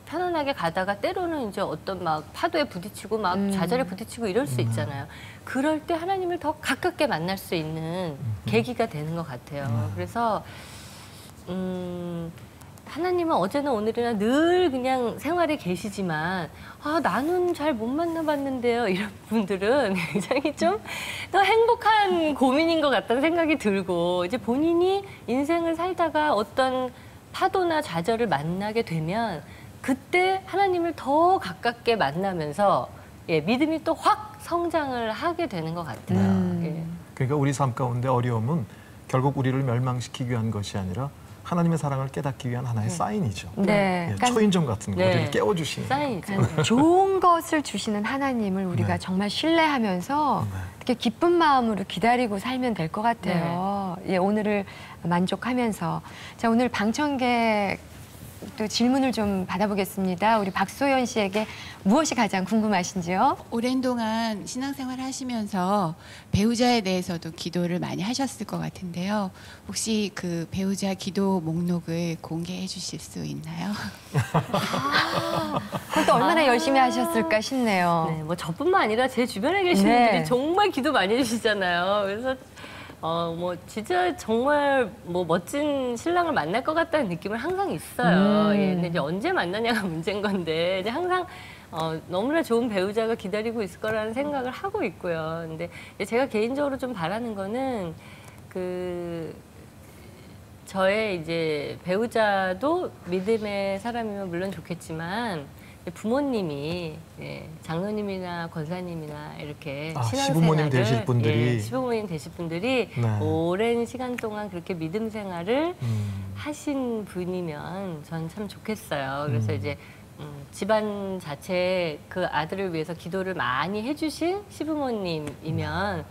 편안하게 가다가 때로는 이제 어떤 막 파도에 부딪히고 막 좌절에 부딪히고 이럴 수 있잖아요. 그럴 때 하나님을 더 가깝게 만날 수 있는 계기가 되는 것 같아요. 그래서 하나님은 어제나 오늘이나 늘 그냥 생활에 계시지만 나는 잘 못 만나봤는데요. 이런 분들은 굉장히 좀 더 행복한 고민인 것 같다는 생각이 들고 이제 본인이 인생을 살다가 어떤 파도나 좌절을 만나게 되면 그때 하나님을 더 가깝게 만나면서 믿음이 또 확 성장을 하게 되는 것 같아요. 예. 그러니까 우리 삶 가운데 어려움은 결국 우리를 멸망시키기 위한 것이 아니라 하나님의 사랑을 깨닫기 위한 하나의 사인이죠. 네. 예, 초인종 같은 네. 거를 깨워주시는. 사인이죠. 좋은 것을 주시는 하나님을 우리가 네. 정말 신뢰하면서 네. 이렇게 기쁜 마음으로 기다리고 살면 될 것 같아요. 예, 오늘을 만족하면서. 자, 오늘 방청객 또 질문을 좀 받아보겠습니다. 우리 박소연 씨에게 무엇이 가장 궁금하신지요? 오랜 동안 신앙생활 하시면서 배우자에 대해서도 기도를 많이 하셨을 것 같은데요. 혹시 그 배우자 기도 목록을 공개해 주실 수 있나요? 그것도 얼마나 열심히 하셨을까 싶네요. 네, 뭐 저뿐만 아니라 제 주변에 계신 네. 분들이 정말 기도 많이 해주시잖아요. 그래서 뭐 진짜 정말 뭐 멋진 신랑을 만날 것 같다는 느낌을 항상 있어요. 예, 근데 이제 언제 만나냐가 문제인 건데 이제 항상 너무나 좋은 배우자가 기다리고 있을 거라는 생각을 하고 있고요. 근데 제가 개인적으로 좀 바라는 거는 저의 이제 배우자도 믿음의 사람이면 물론 좋겠지만 부모님이 장로님이나 권사님이나 이렇게 시부모님 되실 분들이 시부모님 되실 분들이 네. 오랜 시간 동안 그렇게 믿음 생활을 하신 분이면 전 참 좋겠어요. 그래서 이제 집안 자체에 그 아들을 위해서 기도를 많이 해주신 시부모님이면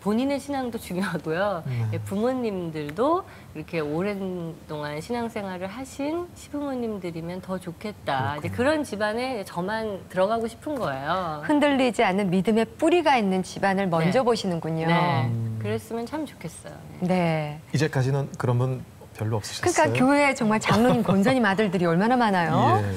본인의 신앙도 중요하고요. 부모님들도 이렇게 오랜 동안 신앙생활을 하신 시부모님들이면 더 좋겠다. 이제 그런 집안에 저만 들어가고 싶은 거예요. 흔들리지 않는 믿음의 뿌리가 있는 집안을 먼저 보시는군요. 네, 그랬으면 참 좋겠어요. 네. 네. 이제까지는 그런 분 별로 없으셨어요? 그러니까 교회에 정말 장로님, 권사님 아들들이 얼마나 많아요? 예.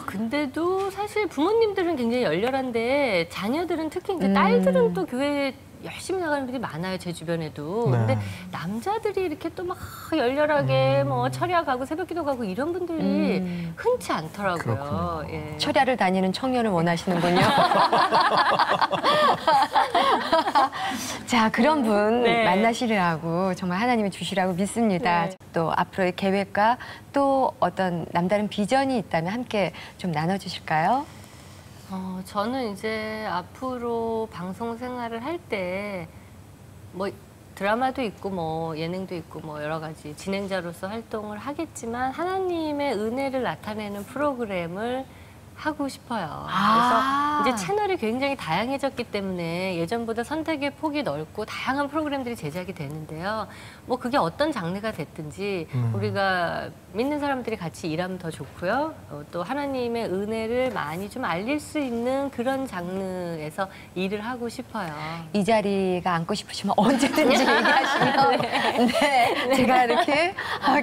근데도 사실 부모님들은 굉장히 열렬한데 자녀들은 특히 이제 딸들은 또 교회에 열심히 나가는 분들이 많아요, 제 주변에도. 네. 근데 남자들이 이렇게 또 막 열렬하게 뭐 철야 가고 새벽기도 가고 이런 분들이 흔치 않더라고요. 그렇군요. 예. 철야를 다니는 청년을 원하시는군요. 자, 그런 분 네. 만나시리라고 정말 하나님이 주시라고 믿습니다. 네. 또 앞으로의 계획과 또 어떤 남다른 비전이 있다면 함께 좀 나눠주실까요? 저는 이제 앞으로 방송 생활을 할 때 뭐 드라마도 있고 뭐 예능도 있고 뭐 여러 가지 진행자로서 활동을 하겠지만 하나님의 은혜를 나타내는 프로그램을 하고 싶어요. 그래서 이제 채널이 굉장히 다양해졌기 때문에 예전보다 선택의 폭이 넓고 다양한 프로그램들이 제작이 되는데요. 뭐 그게 어떤 장르가 됐든지 우리가 믿는 사람들이 같이 일하면 더 좋고요. 또 하나님의 은혜를 많이 좀 알릴 수 있는 그런 장르에서 일을 하고 싶어요. 이 자리가 앉고 싶으시면 언제든지 얘기하시면 네, 제가 이렇게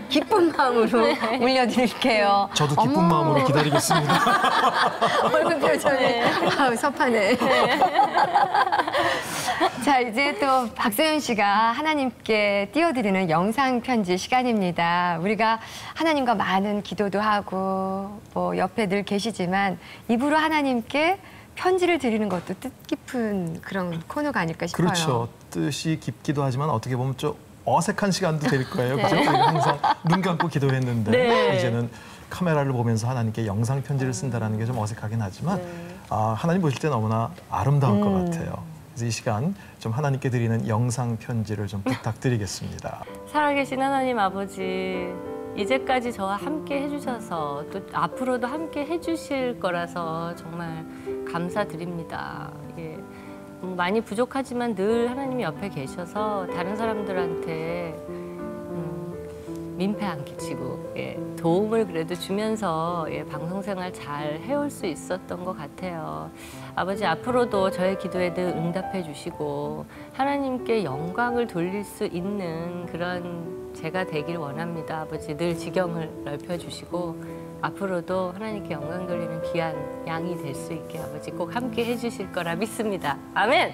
기쁜 마음으로 올려드릴게요. 저도 기쁜 마음으로 기다리겠습니다. 얼굴 표정이 섭하네. 자, 이제 또 박소연 씨가 하나님께 띄워드리는 영상 편지 시간입니다. 우리가 하나님과 많은 기도도 하고 뭐 옆에 늘 계시지만 입으로 하나님께 편지를 드리는 것도 뜻깊은 그런 코너가 아닐까 싶어요. 그렇죠. 뜻이 깊기도 하지만 어떻게 보면 좀 어색한 시간도 될 거예요. 그죠? 우리가 항상 눈 감고 기도했는데 네. 이제는 카메라를 보면서 하나님께 영상 편지를 쓴다는 게 좀 어색하긴 하지만 하나님 보실 때 너무나 아름다울 것 같아요. 그래서 이 시간 좀 하나님께 드리는 영상 편지를 좀 부탁드리겠습니다. 살아계신 하나님 아버지, 이제까지 저와 함께 해주셔서 또 앞으로도 함께 해주실 거라서 정말 감사드립니다. 예. 많이 부족하지만 늘 하나님이 옆에 계셔서 다른 사람들한테 민폐 안 끼치고 도움을 그래도 주면서 방송 생활 잘 해올 수 있었던 것 같아요. 아버지, 앞으로도 저의 기도에 늘 응답해 주시고 하나님께 영광을 돌릴 수 있는 그런 제가 되길 원합니다. 아버지, 늘 지경을 넓혀주시고 앞으로도 하나님께 영광 돌리는 귀한 양이 될 수 있게 아버지 꼭 함께 해주실 거라 믿습니다. 아멘!